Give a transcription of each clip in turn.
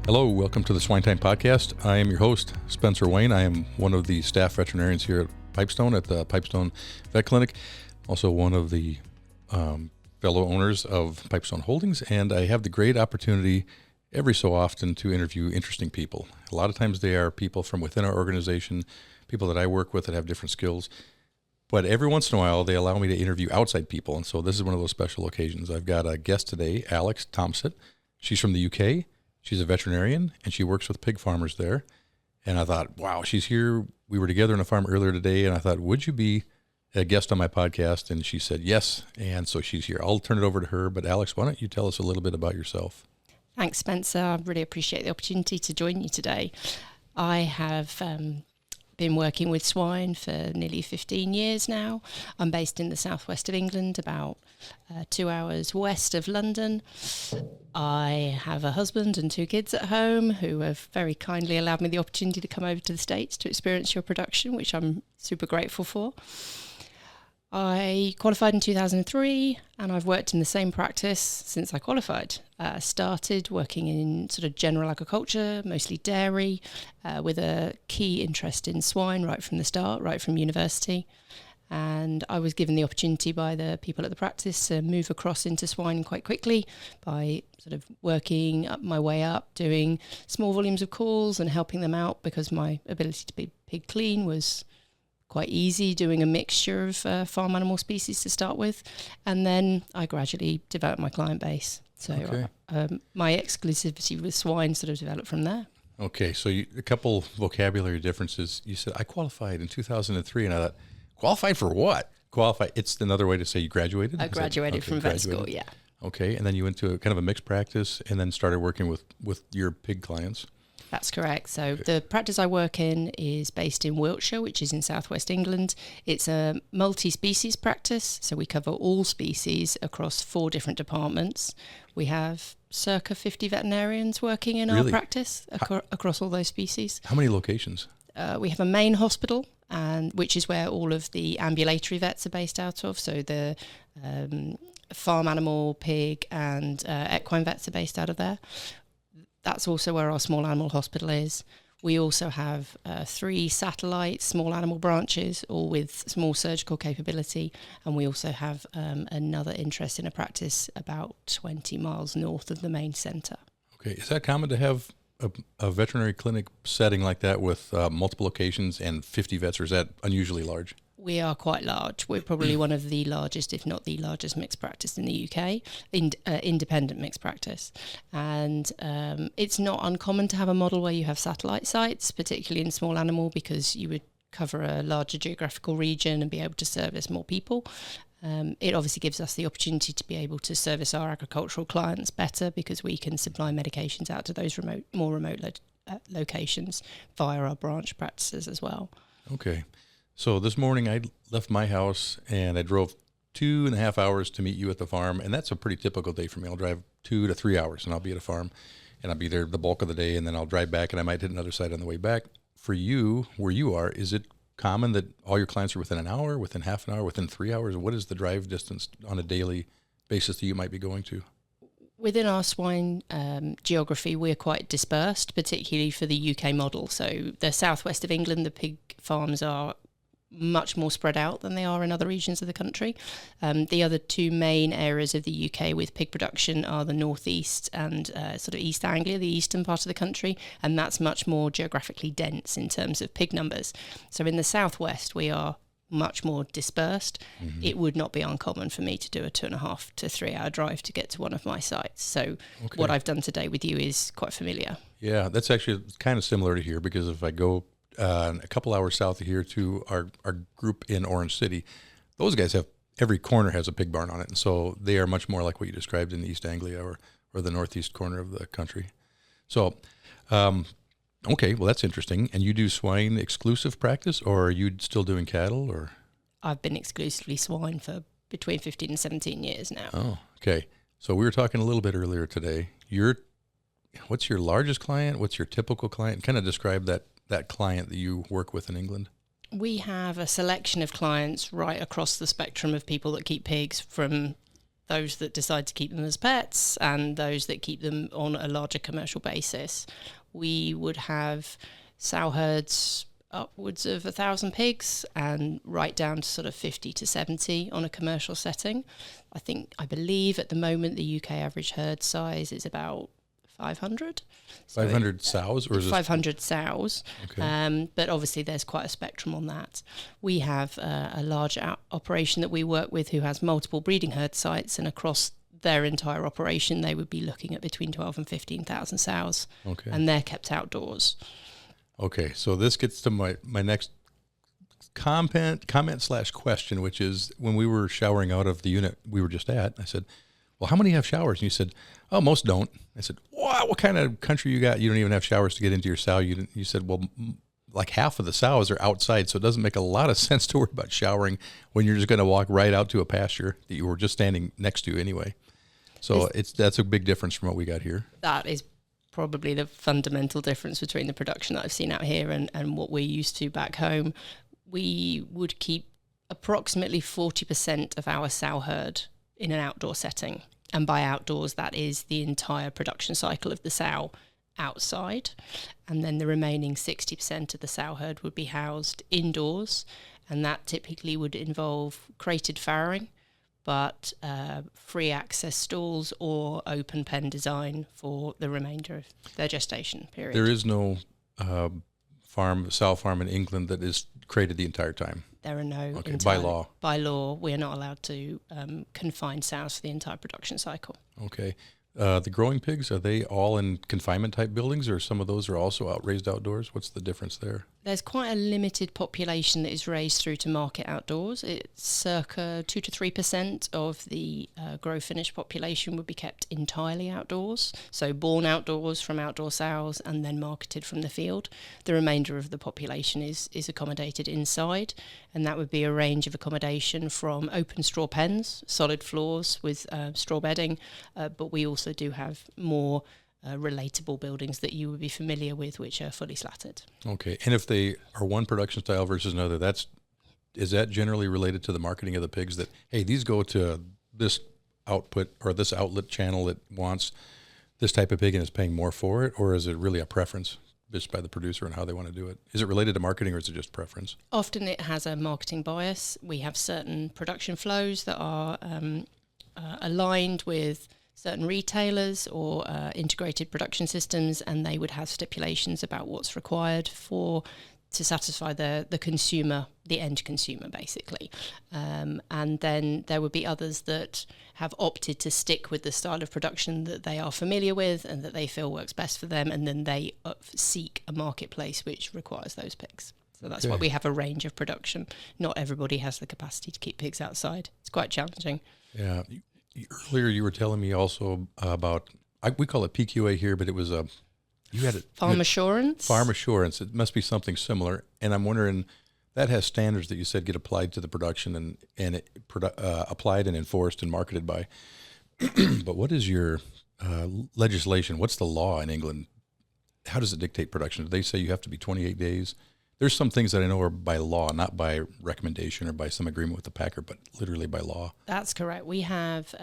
Hello, welcome to the SwineTime podcast. I am your host, Spencer Wayne. I am one of the staff veterinarians here at Pipestone at the Pipestone Vet Clinic, also one of the fellow owners of Pipestone Holdings, and I have the great opportunity every so often to interview interesting people. A lot of times they are people from within our organization, people that I work with that have different skills, but every once in a while they allow me to interview outside people, and so this is one of those special occasions. I've got a guest today, Alex Thomsett. She's from the UK. She's a veterinarian, and she works with pig farmers there. And I thought, wow, she's here. We were together on a farm earlier today, and I thought, would you be a guest on my podcast? And she said yes, and so she's here. I'll turn it over to her, but Alex, why don't you tell us a little bit about yourself? Thanks, Spencer. I really appreciate the opportunity to join you today. I have been working with swine for nearly 15 years now. I'm based in the southwest of England, about 2 hours west of London. I have a husband and 2 kids at home who have very kindly allowed me the opportunity to come over to the States to experience your production, which I'm super grateful for. I qualified in 2003 and I've worked in the same practice since I qualified. Started working in sort of general agriculture, mostly dairy, with a key interest in swine right from the start, right from university. And I was given the opportunity by the people at the practice to move across into swine quite quickly by sort of working up my way up, doing small volumes of calls and helping them out because my ability to be pig clean was quite easy, doing a mixture of farm animal species to start with. And then I gradually developed my client base. So my exclusivity with swine sort of developed from there. Okay, so a couple vocabulary differences. You said, I qualified in 2003, and I thought, qualified for what? Qualified, it's another way to say you graduated? I graduated from vet school, yeah. Okay, and then you went to a kind of a mixed practice and then started working with your pig clients. That's correct. So the practice I work in is based in Wiltshire, which is in southwest England. It's a multi-species practice, so we cover all species across 4 different departments. We have circa 50 veterinarians working in our practice across all those species. How many locations? We have a main hospital, which is where all of the ambulatory vets are based out of. So the farm animal, pig and equine vets are based out of there. That's also where our small animal hospital is. We also have 3 satellite small animal branches, all with small surgical capability. And we also have another interest in a practice about 20 miles north of the main centre. Okay. Is that common to have a veterinary clinic setting like that with multiple locations and 50 vets, or is that unusually large? We are quite large. We're probably one of the largest, if not the largest, mixed practice in the UK, independent mixed practice. And it's not uncommon to have a model where you have satellite sites, particularly in small animal, because you would cover a larger geographical region and be able to service more people. It obviously gives us the opportunity to be able to service our agricultural clients better because we can supply medications out to those more remote locations via our branch practices as well. Okay. So this morning I left my house and I drove 2.5 hours to meet you at the farm, and that's a pretty typical day for me. I'll drive 2 to 3 hours and I'll be at a farm and I'll be there the bulk of the day, and then I'll drive back and I might hit another site on the way back. For you, where you are, is it common that all your clients are within an hour, within half an hour, within 3 hours? What is the drive distance on a daily basis that you might be going to? Within our swine geography, we're quite dispersed, particularly for the UK model. So the southwest of England, the pig farms are much more spread out than they are in other regions of the country. The other 2 main areas of the UK with pig production are the northeast and sort of East Anglia, the eastern part of the country, and that's much more geographically dense in terms of pig numbers. So in the southwest, we are much more dispersed. Mm-hmm. It would not be uncommon for me to do a 2.5 to 3 hour drive to get to one of my sites. So what I've done today with you is quite familiar. Yeah, that's actually kind of similar to here, because if I go a couple hours south of here to our group in Orange City, those guys have, every corner has a pig barn on it. And so they are much more like what you described in East Anglia or the northeast corner of the country. So, okay, well, that's interesting. And you do swine exclusive practice, or are you still doing cattle? Or I've been exclusively swine for between 15 and 17 years now. Oh, okay. So we were talking a little bit earlier today. What's your largest client? What's your typical client? Kind of describe that client that you work with in England. We have a selection of clients right across the spectrum of people that keep pigs, from those that decide to keep them as pets and those that keep them on a larger commercial basis. We would have sow herds upwards of 1,000 pigs and right down to sort of 50 to 70 on a commercial setting. I believe at the moment the UK average herd size is about 500. 500 sows, or is 500 sows. Okay. But obviously there's quite a spectrum on that. We have a large operation that we work with who has multiple breeding herd sites, and across their entire operation they would be looking at between 12 and 15,000 sows. Okay. And they're kept outdoors. Okay, so this gets to my next comment/question, which is, when we were showering out of the unit we were just at, I said, well, how many have showers? And you said, oh, most don't. I said, wow, what kind of country you got? You don't even have showers to get into your sow. You said, well, like half of the sows are outside, so it doesn't make a lot of sense to worry about showering when you're just going to walk right out to a pasture that you were just standing next to anyway. So that's a big difference from what we got here. That is probably the fundamental difference between the production that I've seen out here and what we're used to back home. We would keep approximately 40% of our sow herd in an outdoor setting. And by outdoors, that is the entire production cycle of the sow outside. And then the remaining 60% of the sow herd would be housed indoors. And that typically would involve crated farrowing, but free access stalls or open pen design for the remainder of their gestation period. There is no sow farm in England that is crated the entire time. There are no. Okay, by law. By law, we are not allowed to confine sows for the entire production cycle. Okay. The growing pigs, are they all in confinement type buildings, or some of those are also raised outdoors? What's the difference there? There's quite a limited population that is raised through to market outdoors. It's circa 2 to 3% of the grow finish population would be kept entirely outdoors. So born outdoors from outdoor sows and then marketed from the field. The remainder of the population is accommodated inside, and that would be a range of accommodation from open straw pens, solid floors with straw bedding, but we also do have more relatable buildings that you would be familiar with, which are fully slatted. Okay, and if they are one production style versus another, is that generally related to the marketing of the pigs, that, hey, these go to this output or this outlet channel that wants this type of pig and is paying more for it, or is it really a preference just by the producer and how they want to do it? Is it related to marketing, or is it just preference? Often it has a marketing bias. We have certain production flows that are aligned with certain retailers or integrated production systems, and they would have stipulations about what's required to satisfy the consumer, the end consumer, basically. And then there would be others that have opted to stick with the style of production that they are familiar with and that they feel works best for them, and then they seek a marketplace which requires those pigs. So that's why we have a range of production. Not everybody has the capacity to keep pigs outside. It's quite challenging. Yeah. Earlier, you were telling me also about, we call it PQA here, but it was Farm assurance. Farm assurance. It must be something similar. And I'm wondering, that has standards that you said get applied to the production and applied and enforced and marketed by. But what is your legislation? What's the law in England? How does it dictate production? Do they say you have to be 28 days? There's some things that I know are by law, not by recommendation or by some agreement with the packer, but literally by law. That's correct. We have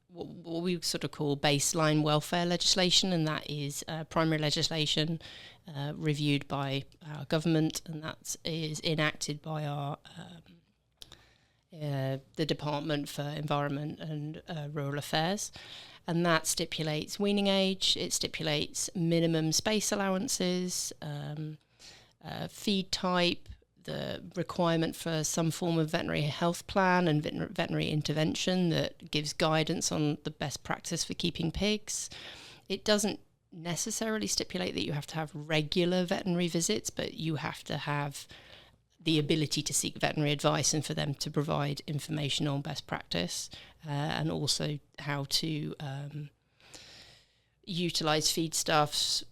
what we sort of call baseline welfare legislation, and that is primary legislation reviewed by our government, and that is enacted by our the Department for Environment and Rural Affairs. And that stipulates weaning age, it stipulates minimum space allowances, feed type, the requirement for some form of veterinary health plan and veterinary intervention that gives guidance on the best practice for keeping pigs. It doesn't necessarily stipulate that you have to have regular veterinary visits, but you have to have the ability to seek veterinary advice and for them to provide information on best practice and also how to utilise feedstuffs,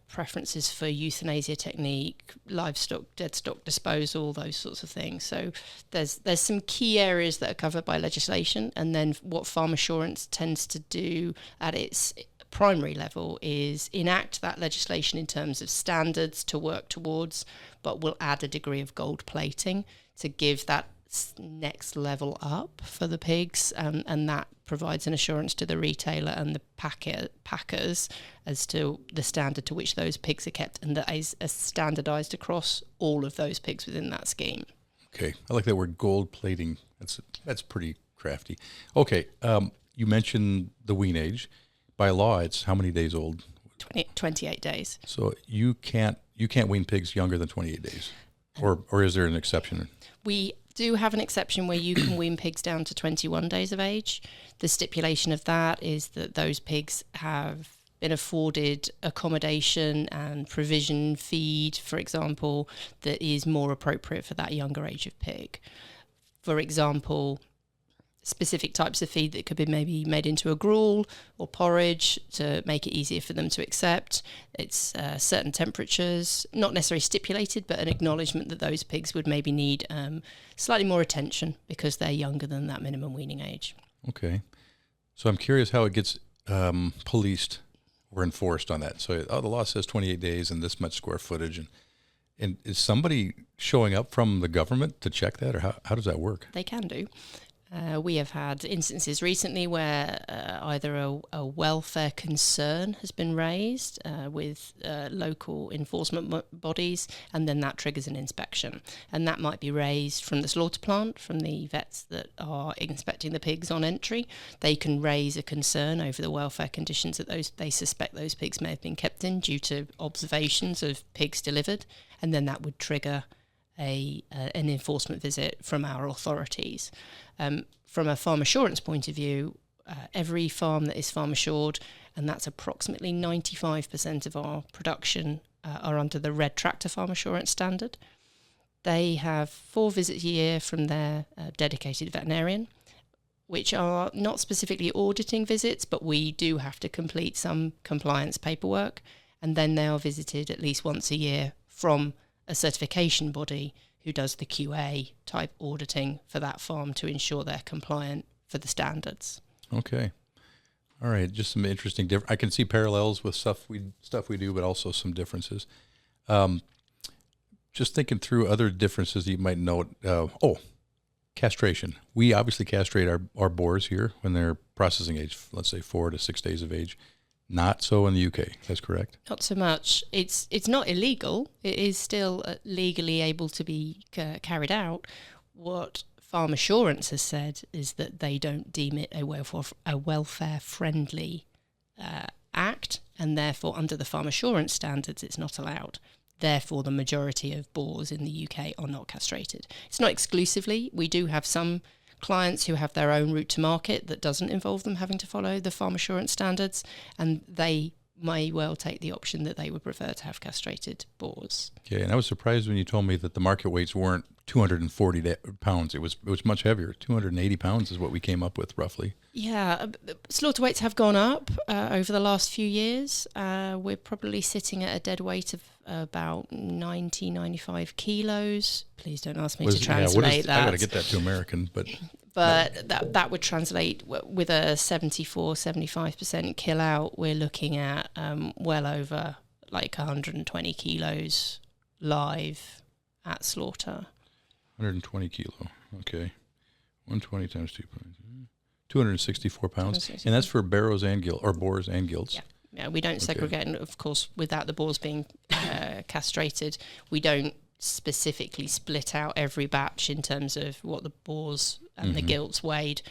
preferences for euthanasia technique, livestock, dead stock disposal, those sorts of things. So there's some key areas that are covered by legislation, and then what farm assurance tends to do at its primary level is enact that legislation in terms of standards to work towards, but will add a degree of gold plating to give that next level up for the pigs, and that provides an assurance to the retailer and the packers as to the standard to which those pigs are kept, and that is standardized across all of those pigs within that scheme. Okay, I like that word, gold plating. That's pretty crafty. Okay, you mentioned the wean age. By law, it's how many days old? 28 days. So you can't wean pigs younger than 28 days, or is there an exception? We do have an exception where you can wean pigs down to 21 days of age. The stipulation of that is that those pigs have been afforded accommodation and provision feed, for example, that is more appropriate for that younger age of pig. For example, specific types of feed that could be maybe made into a gruel or porridge to make it easier for them to accept. It's certain temperatures, not necessarily stipulated, but an acknowledgement that those pigs would maybe need slightly more attention because they're younger than that minimum weaning age. Okay. So I'm curious how it gets policed or enforced on that. So the law says 28 days and this much square footage. And is somebody showing up from the government to check that, or how does that work? They can do. We have had instances recently where either a welfare concern has been raised with local enforcement bodies, and then that triggers an inspection. And that might be raised from the slaughter plant, from the vets that are inspecting the pigs on entry. They can raise a concern over the welfare conditions that they suspect those pigs may have been kept in due to observations of pigs delivered, and then that would trigger an enforcement visit from our authorities. From a farm assurance point of view, every farm that is farm assured, and that's approximately 95% of our production, are under the red tractor farm assurance standard. They have 4 visits a year from their dedicated veterinarian, which are not specifically auditing visits, but we do have to complete some compliance paperwork, and then they are visited at least once a year from a certification body who does the QA type auditing for that farm to ensure they're compliant for the standards. Okay. All right. Just some interesting I can see parallels with stuff we do, but also some differences. Just thinking through other differences that you might note. Castration. We obviously castrate our boars here when they're processing age, let's say 4 to 6 days of age. Not so in the UK. That's correct. Not so much. It's not illegal. It is still legally able to be carried out. What Farm Assurance has said is that they don't deem it a welfare-friendly act, and therefore under the Farm Assurance standards it's not allowed. Therefore the majority of boars in the UK are not castrated. It's not exclusively. We do have some clients who have their own route to market that doesn't involve them having to follow the farm assurance standards, and they may well take the option that they would prefer to have castrated boars. Okay, and I was surprised when you told me that the market weights weren't 240 pounds. It was much heavier. 280 pounds is what we came up with roughly. Yeah, slaughter weights have gone up over the last few years. We're probably sitting at a dead weight of about 95 kilos. Please don't ask me to translate that. I got to get that to American, but that would translate with a 74-75% kill out. We're looking at well over like 120 kilos live at slaughter. 120 kilo. Okay, 120 times 264 pounds, and that's for barrows and boars and gilts. Yeah. Yeah, we don't segregate, and of course, without the boars being castrated, we don't specifically split out every batch in terms of what the boars and the gilts weighed.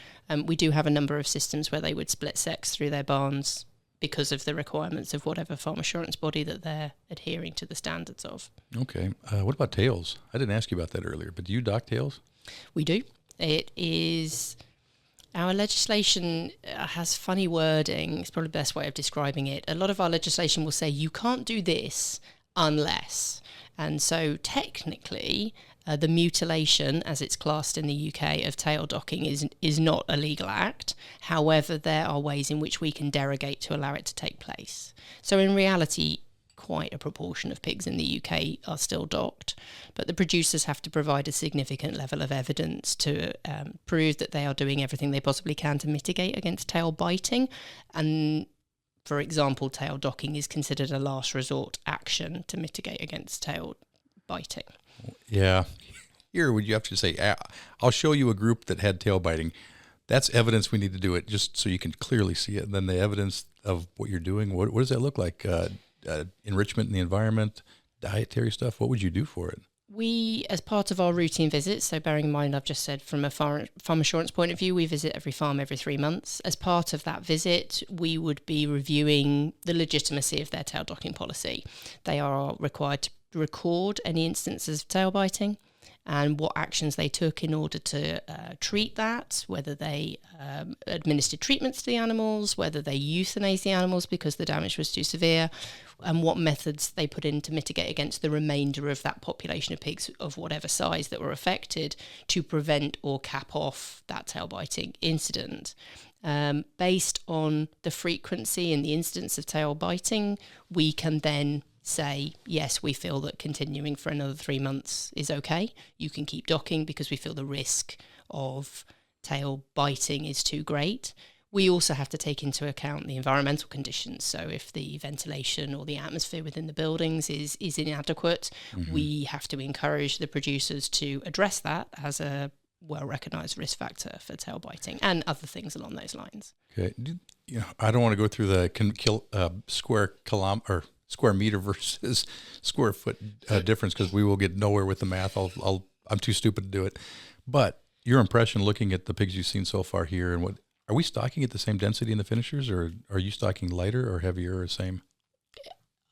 We do have a number of systems where they would split sex through their barns because of the requirements of whatever farm assurance body that they're adhering to the standards of. Okay. What about tails? I didn't ask you about that earlier, but do you dock tails? We do. It is... Our legislation has funny wording. It's probably the best way of describing it. A lot of our legislation will say you can't do this unless. And so technically, the mutilation, as it's classed in the UK, of tail docking is not a legal act. However, there are ways in which we can derogate to allow it to take place. So in reality, quite a proportion of pigs in the UK are still docked, but the producers have to provide a significant level of evidence to prove that they are doing everything they possibly can to mitigate against tail biting. And for example, tail docking is considered a last resort action to mitigate against tail biting. Yeah. here, would you have to say, I'll show you a group that had tail biting. That's evidence we need to do it just so you can clearly see it. And then the evidence of what you're doing, what does that look like? Enrichment in the environment, dietary stuff. What would you do for it? We, as part of our routine visits, so bearing in mind I've just said from a farm assurance point of view, we visit every farm every 3 months. As part of that visit, we would be reviewing the legitimacy of their tail docking policy. They are required to record any instances of tail biting and what actions they took in order to treat that, whether they administered treatments to the animals, whether they euthanized the animals because the damage was too severe, and what methods they put in to mitigate against the remainder of that population of pigs of whatever size that were affected to prevent or cap off that tail biting incident. Based on the frequency and the incidence of tail biting, we can then say, yes, we feel that continuing for another 3 months is okay. You can keep docking because we feel the risk of tail biting is too great. We also have to take into account the environmental conditions. So if the ventilation or the atmosphere within the buildings is inadequate, we have to encourage the producers to address that as a well-recognised risk factor for tail biting and other things along those lines. Okay. I don't want to go through the square meter versus square foot difference because we will get nowhere with the math. I'm too stupid to do it. But your impression looking at the pigs you've seen so far here, and are we stocking at the same density in the finishers, or are you stocking lighter or heavier or same?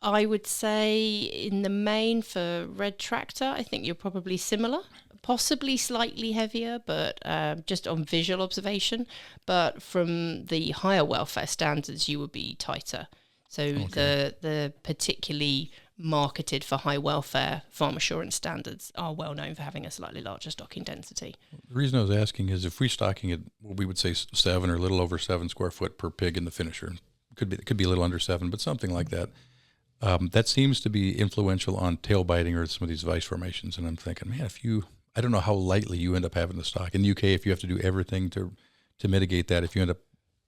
I would say in the main for red tractor, I think you're probably similar, possibly slightly heavier, but just on visual observation. But from the higher welfare standards, you would be tighter. So the particularly marketed for high welfare farm assurance standards are well known for having a slightly larger stocking density. The reason I was asking is if we're stocking at, we would say 7 or a little over 7 square foot per pig in the finisher. It could be a little under 7, but something like that. That seems to be influential on tail biting or some of these vice formations. And I'm thinking, man, I don't know how lightly you end up having to stock. In the UK, if you have to do everything to mitigate that, if you end up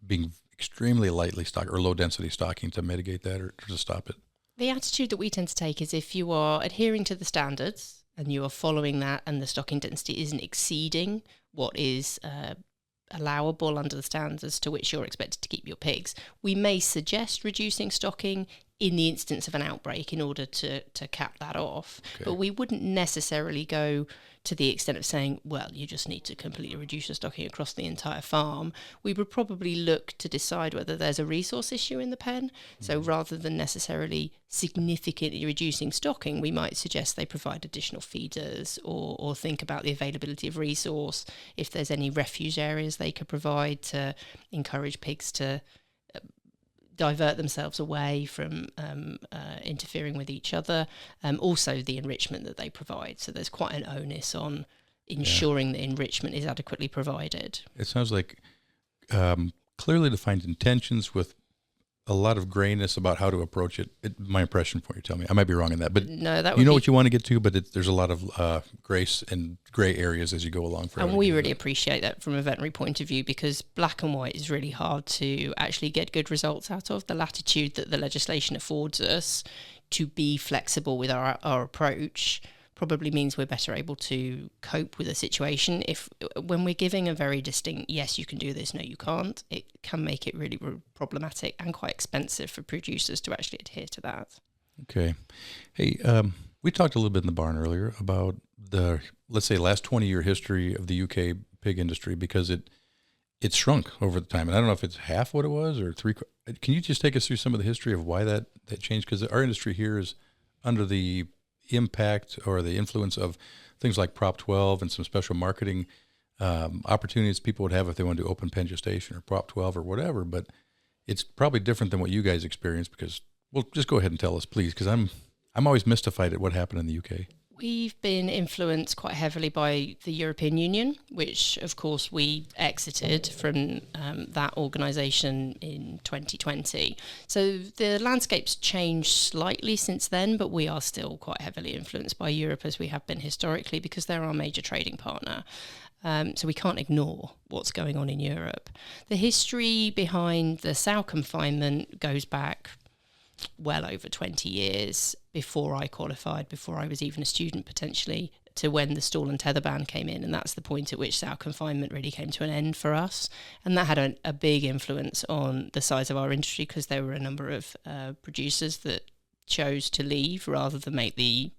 being extremely lightly stocked or low density stocking to mitigate that or to stop it. The attitude that we tend to take is if you are adhering to the standards and you are following that and the stocking density isn't exceeding what is allowable under the standards to which you're expected to keep your pigs, we may suggest reducing stocking in the instance of an outbreak in order to cap that off. Okay. But we wouldn't necessarily go to the extent of saying, well, you just need to completely reduce your stocking across the entire farm. We would probably look to decide whether there's a resource issue in the pen. Mm-hmm. So rather than necessarily significantly reducing stocking, we might suggest they provide additional feeders or think about the availability of resource, if there's any refuge areas they could provide to encourage pigs to divert themselves away from interfering with each other. Also the enrichment that they provide. So there's quite an onus on ensuring that enrichment is adequately provided. It sounds like clearly defined intentions with a lot of grayness about how to approach it. My impression for you, tell me. I might be wrong in that, but no, that you know what you want to get to, but there's a lot of grace and gray areas as you go along. And we really appreciate that from a veterinary point of view, because black and white is really hard to actually get good results out of. The latitude that the legislation affords us to be flexible with our approach probably means we're better able to cope with a situation. When we're giving a very distinct, yes, you can do this, no, you can't, it can make it really problematic and quite expensive for producers to actually adhere to that. Okay. Hey, we talked a little bit in the barn earlier about the, let's say, last 20-year history of the UK pig industry, because it's shrunk over the time. And I don't know if it's half what it was or three. Can you just take us through some of the history of why that changed? Because our industry here is under the impact or the influence of things like Prop 12 and some special marketing opportunities people would have if they want to do open pen gestation or Prop 12 or whatever. But it's probably different than what you guys experienced, because, well, just go ahead and tell us, please, because I'm always mystified at what happened in the UK. We've been influenced quite heavily by the European Union, which, of course, we exited from that organisation in 2020. So the landscape's changed slightly since then, but we are still quite heavily influenced by Europe, as we have been historically, because they're our major trading partner. So we can't ignore what's going on in Europe. The history behind the sow confinement goes back well over 20 years before I qualified, before I was even a student potentially, to when the stall and tether ban came in, and that's the point at which sow confinement really came to an end for us. And that had a big influence on the size of our industry, because there were a number of producers that chose to leave rather than make the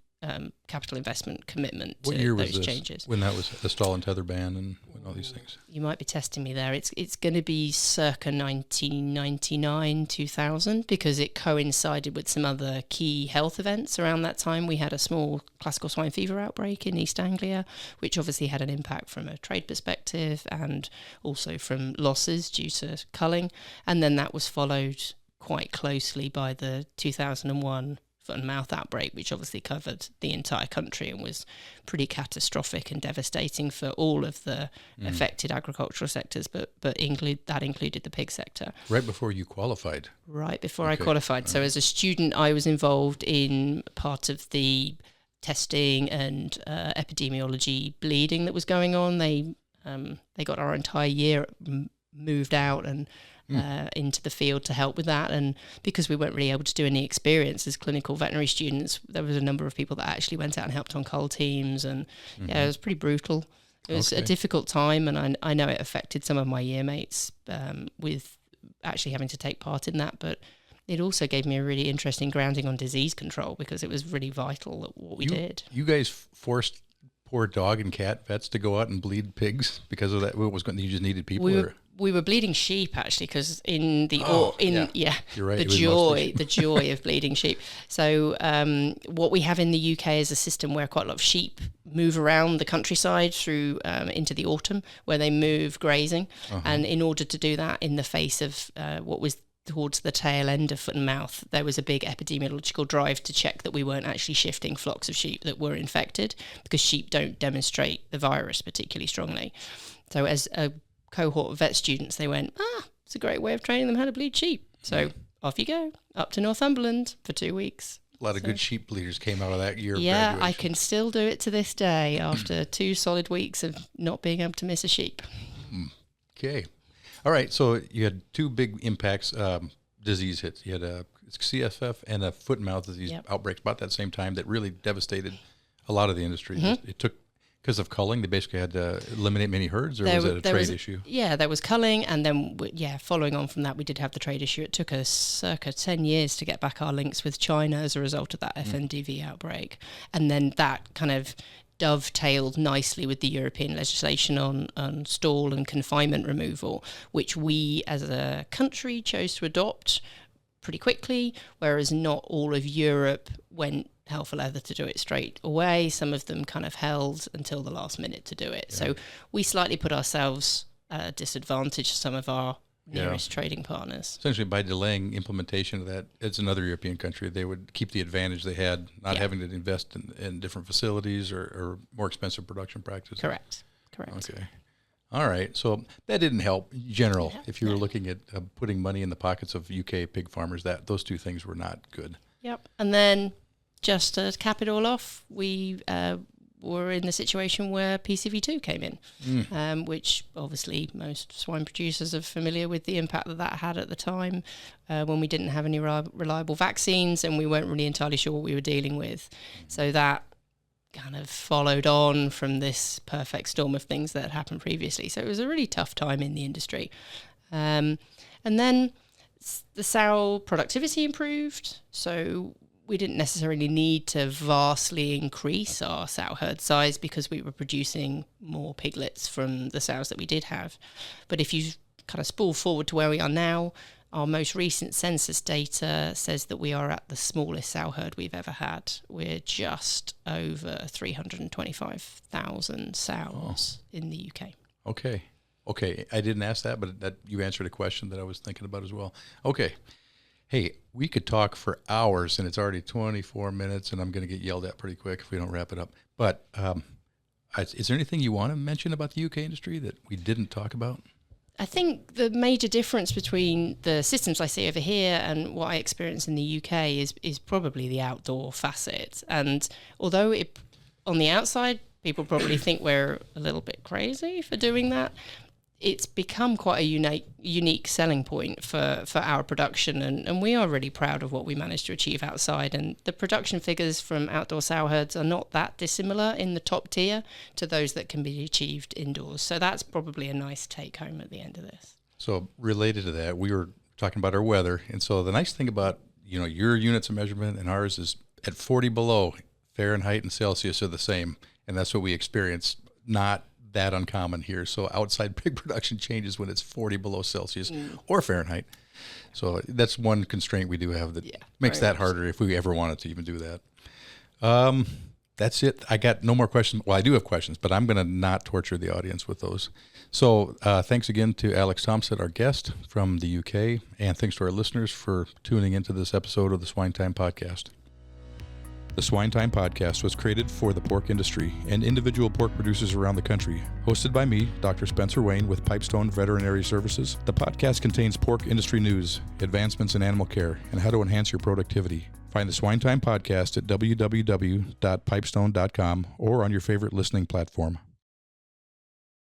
capital investment commitment what to year those was this, changes. when that was the stall and tether ban and all these things? You might be testing me there. It's going to be circa 1999, 2000, because it coincided with some other key health events around that time. We had a small classical swine fever outbreak in East Anglia, which obviously had an impact from a trade perspective and also from losses due to culling. And then that was followed quite closely by the 2001 foot and mouth outbreak, which obviously covered the entire country and was pretty catastrophic and devastating for all of the affected agricultural sectors, but that included the pig sector. Right before you qualified? Right before I qualified. So as a student, I was involved in part of the testing and epidemiology bleeding that was going on. They got our entire year moved out and into the field to help with that, and because we weren't really able to do any experience as clinical veterinary students, there was a number of people that actually went out and helped on cull teams, and it was pretty brutal. It was a difficult time, and I know it affected some of my year mates with actually having to take part in that, but it also gave me a really interesting grounding on disease control, because it was really vital at what we did. You guys forced poor dog and cat vets to go out and bleed pigs because of that? What was going? You just needed people? We were bleeding sheep, actually, because in the You're right, the joy of bleeding sheep. So what we have in the UK is a system where quite a lot of sheep move around the countryside through into the autumn, where they move grazing, and in order to do that in the face of what was towards the tail end of foot and mouth, there was a big epidemiological drive to check that we weren't actually shifting flocks of sheep that were infected, because sheep don't demonstrate the virus particularly strongly. So as a cohort of vet students, they went, it's a great way of training them how to bleed sheep. So off you go, up to Northumberland for 2 weeks. A lot of good sheep bleeders came out of that year. Yeah, I can still do it to this day after 2 solid weeks of not being able to miss a sheep. Okay. All right, so you had 2 big impacts, disease hits. You had a CFF and a foot and mouth disease outbreaks about that same time that really devastated a lot of the industry. It took, because of culling, they basically had to eliminate many herds, or was it a trade issue? Yeah, there was culling, and then, following on from that, we did have the trade issue. It took us circa 10 years to get back our links with China as a result of that FNDV outbreak. And then that kind of dovetailed nicely with the European legislation on stall and confinement removal, which we as a country chose to adopt pretty quickly, whereas not all of Europe went hell for leather to do it straight away. Some of them kind of held until the last minute to do it. Yeah. So we slightly put ourselves at a disadvantage to some of our nearest trading partners. Essentially, by delaying implementation of that, it's another European country, they would keep the advantage they had, not having to invest in different facilities or more expensive production practices. Correct. Okay. All right. So that didn't help in general. If you were looking at putting money in the pockets of UK pig farmers, those 2 things were not good. Yep. And then just to cap it all off, we were in the situation where PCV2 came in, which obviously most swine producers are familiar with the impact that had at the time, when we didn't have any reliable vaccines and we weren't really entirely sure what we were dealing with. So that kind of followed on from this perfect storm of things that had happened previously. So it was a really tough time in the industry. And then the sow productivity improved, so we didn't necessarily need to vastly increase our sow herd size because we were producing more piglets from the sows that we did have. But if you kind of spool forward to where we are now, our most recent census data says that we are at the smallest sow herd we've ever had. We're just over 325,000 sows in the UK. Okay. I didn't ask that, but that you answered a question that I was thinking about as well. Okay. Hey, we could talk for hours, and it's already 24 minutes, and I'm going to get yelled at pretty quick if we don't wrap it up. But is there anything you want to mention about the UK industry that we didn't talk about? I think the major difference between the systems I see over here and what I experience in the UK is probably the outdoor facet. And although on the outside, people probably think we're a little bit crazy for doing that, it's become quite a unique selling point for our production, and we are really proud of what we managed to achieve outside. And the production figures from outdoor sow herds are not that dissimilar in the top tier to those that can be achieved indoors. So that's probably a nice take home at the end of this. So related to that, we were talking about our weather, and so the nice thing about your units of measurement and ours is at 40 below, Fahrenheit and Celsius are the same, and that's what we experience. Not that uncommon here. So outside pig production changes when it's 40 below Celsius or Fahrenheit. So that's one constraint we do have that makes that harder if we ever wanted to even do that. That's it. I got no more questions. Well, I do have questions, but I'm going to not torture the audience with those. So thanks again to Alex Thomsett, our guest from the UK, and thanks to our listeners for tuning into this episode of the SwineTime podcast. The SwineTime podcast was created for the pork industry and individual pork producers around the country. Hosted by me, Dr. Spencer Wayne with Pipestone Veterinary Services, the podcast contains pork industry news, advancements in animal care, and how to enhance your productivity. Find the SwineTime podcast at www.pipestone.com or on your favorite listening platform.